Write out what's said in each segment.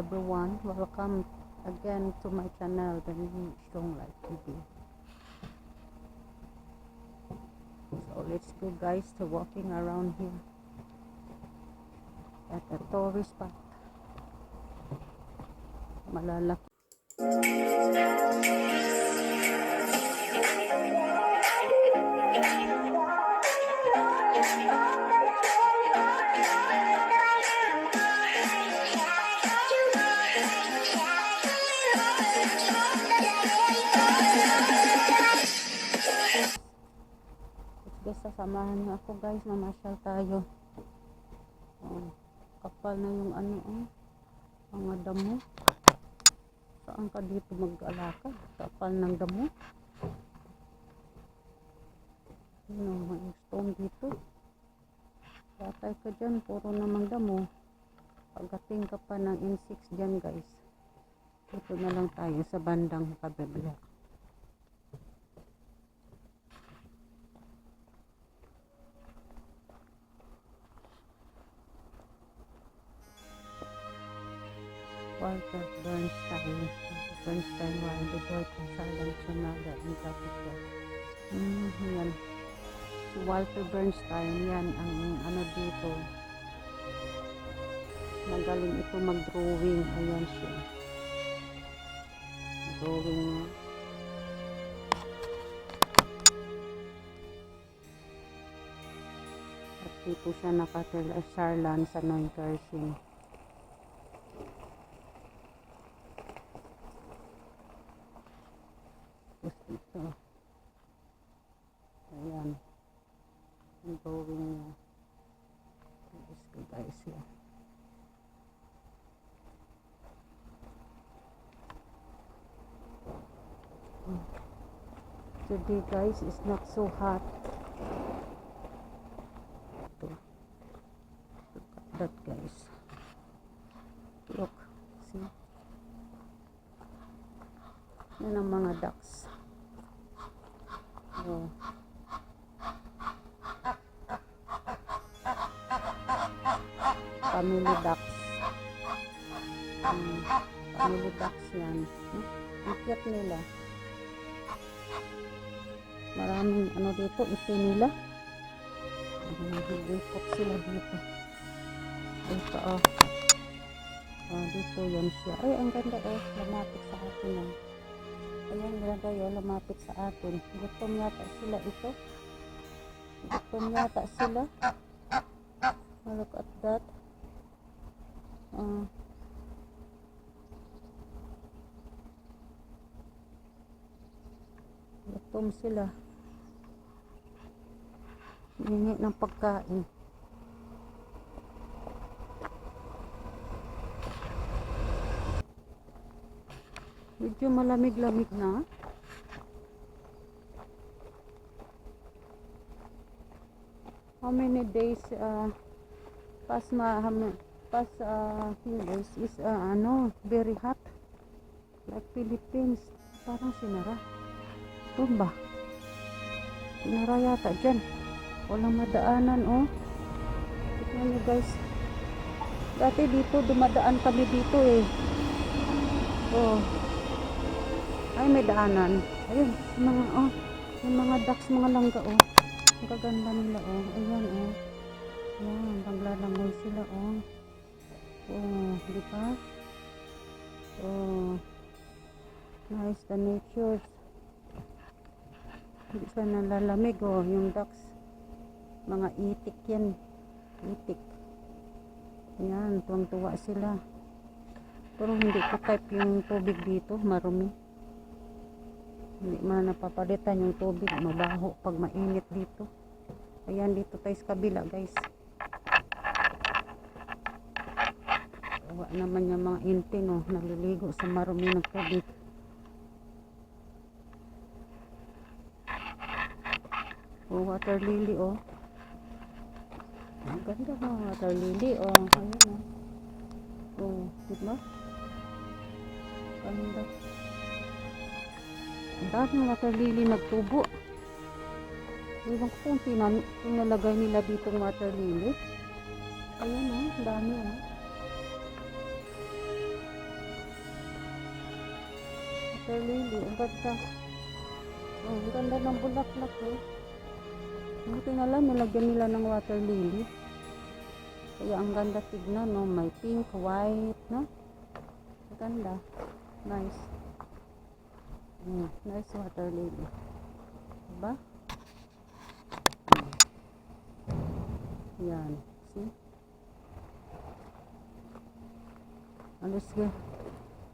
everyone, welcome again to my channel, the Strong Life TV. So let's go guys to walking around here at a tourist spot. Malalaki. Guys, sasamahan niyo ako guys, mamasyal tayo. Kapal na yung mga damo. Saan ka dito mag-alakad? Kapal ng damo. May stone dito. Patay ka dyan, puro namang damo. Pagdating ka pa ng insects dyan guys. Dito na lang tayo sa bandang kabibla. Walter Bernstein while the boy from Silent Sonada in Capital. Yan. Si Walter Bernstein, yan ang dito. Magaling ito mag-drawing. Ayan siya. Drawing niya. At dito siya nakatala Sarlan sa Neunkirchen. Ito. Ayan. Ang drawing niya. Let's go guys here. Today guys is not so hot. Ito. Look at that guys. Look. See? Yan ang mga ducks. Oh. Family ducks. Family ducks yan. Ang cute nila. Maraming dito, ito nila. Ikot sila dito. Ito dito yan siya. Ay, ang ganda lumapit sa atin yan. Ayan, ganda yun, lumapit sa atin. Gutom yata sila ito. Gutom yata sila. Look at that. Gutom sila. Hingi ng pagkain. Medyo malamig-lamig na. How many days past few days is very hot like Philippines. Parang sinara. Ito ba? Sinara yata dyan. Walang madaanan Tignan nyo guys. Dati dito dumadaan kami dito ay may daanan. Ayun, yung mga ducks, mga langga ang kaganda nila ayan yan, paglalangoy sila di ba? Nice the nature. Hindi siya nalalamig yung ducks, mga itik yan, itik yan, tuwang-tuwa sila. Pero hindi ko type yung tubig dito, marumi. Hindi man napapalitan yung tubig, mabaho pag mainit dito. Ayan, dito tayo sa kabila guys. Tawa naman yung mga inti naliligo sa marumi ng tubig. Water lily ang ganda water lily ayun diba? Ganda. Ang daming water lily nagtubo. Ewan ko kung pinalagay nila dito ng water lily. Ayan ang dami water lily. Ang ganda. Oh, ang ganda ng bulaklak eh. Buti na lang nilagyan nila ng water lily. Kaya ang ganda tignan, no? May pink, white, no? Ang ganda. Nice. Nice water lily. Diba? Yan. See?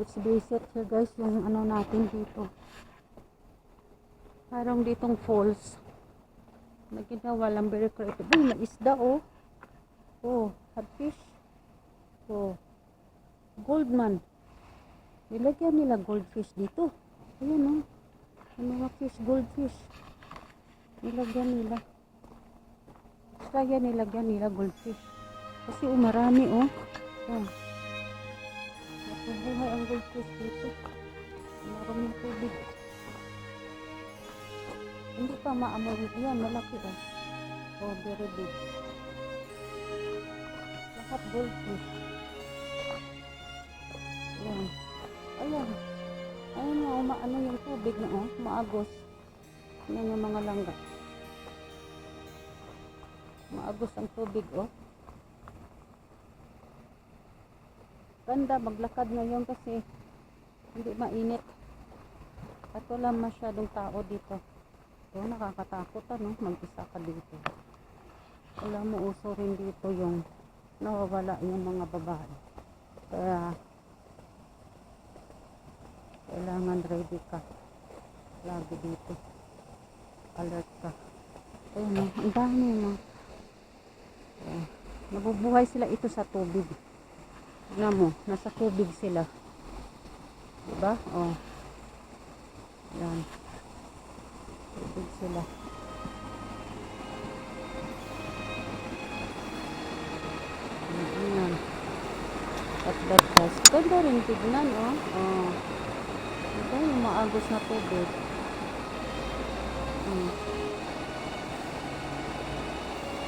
Let's visit here guys yung ano natin dito. Parang ditong falls na ginawa lang, very creative. Ay, may isda oh. Oh, hagfish. Oh, goldman. Nilagyan nila goldfish dito. Ayan oh. Yung mga fish, goldfish. Nilagyan nila. Kaya nilagyan nila goldfish. Kasi marami oh. Oh. Buhay ang goldfish dito. Maraming tubig. Hindi pa maamoy. Yan, malaki oh. Oh, very big. Lahat goldfish. Ayan. Ayan. Ayan nga, umaano yung tubig na oh. Maagos. Yan yung mga langga. Maagos ang tubig oh. Ganda maglakad ngayon kasi hindi mainit at wala masyadong tao dito. So nakakatakot ano, mag-isa ka dito. Wala mo uso rin dito yung nawawala yung mga babae. Kaya kailangan ready ka lagi dito. Alert ka. Ayun no, ang dami no. Nabubuhay sila ito sa tubig. Tignan mo, nasa tubig sila. Diba? Oh. Yan. Tubig sila. Yan. At that has. Ganda rin tignan, oh. Oh. Diba yung maagos na tubig?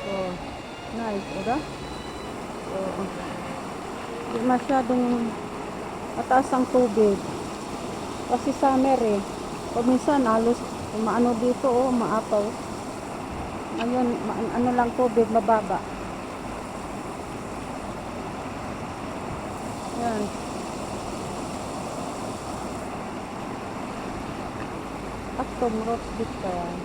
So, nice, diba? So, hindi masyadong mataas ang tubig kasi summer eh. Paminsan halos maano dito oh, maapaw. Ngayon ano lang tubig mababa. Yan. Custom rocks dito yan.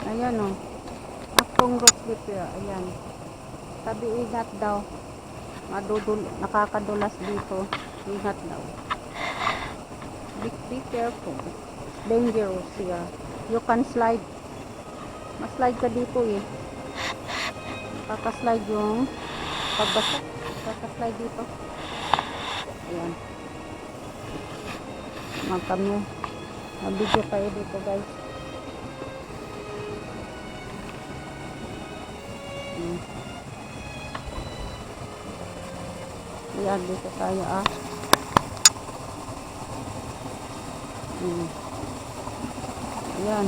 Ayan o. Aktong rock dito. Ayan. Sabi ingat daw. Nakakadulas dito. Ingat daw. Be careful. Dangerous here. You can slide. Mas-slide ka dito eh. Kakaslide yung pagbasa. Kakaslide dito. Ayan. Kami. Nabidyo kayo dito guys. Ayan, dito tayo ah. Ayan.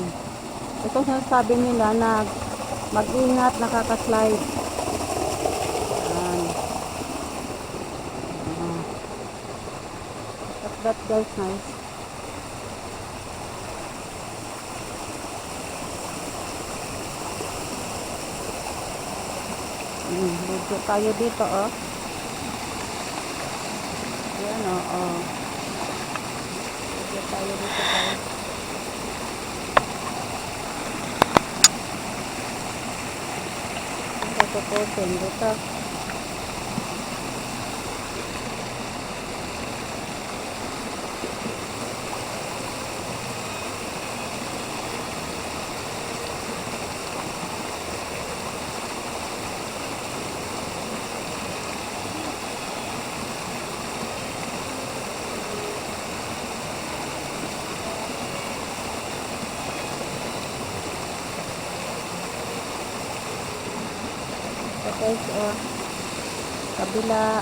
Ito sinasabi nila na mag-ingat, nakakaslide. Ayan. That guys, nice. Video tayo dito oh. Ayan oh. Video tayo dito guys. Ito po dito. Guys, oh, kabila.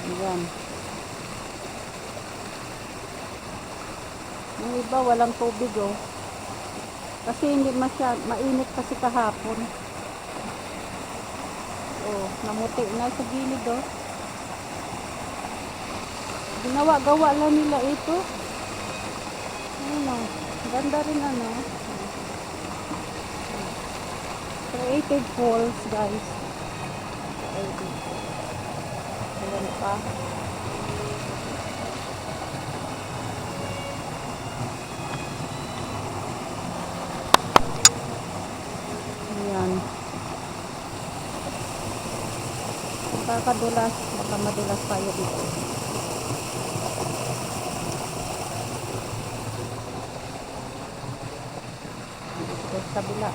Ayan. Yung iba walang tubig oh. Kasi hindi mainit kasi kahapon. Oh, namuti na sa gilid oh. Ginawa-gawa lang nila ito. Ano, ganda rin ano. Creative falls guys. Creative falls. Ayan pa. Ayan. Kakadulas. Baka madulas tayo dito. Dito sa kabila.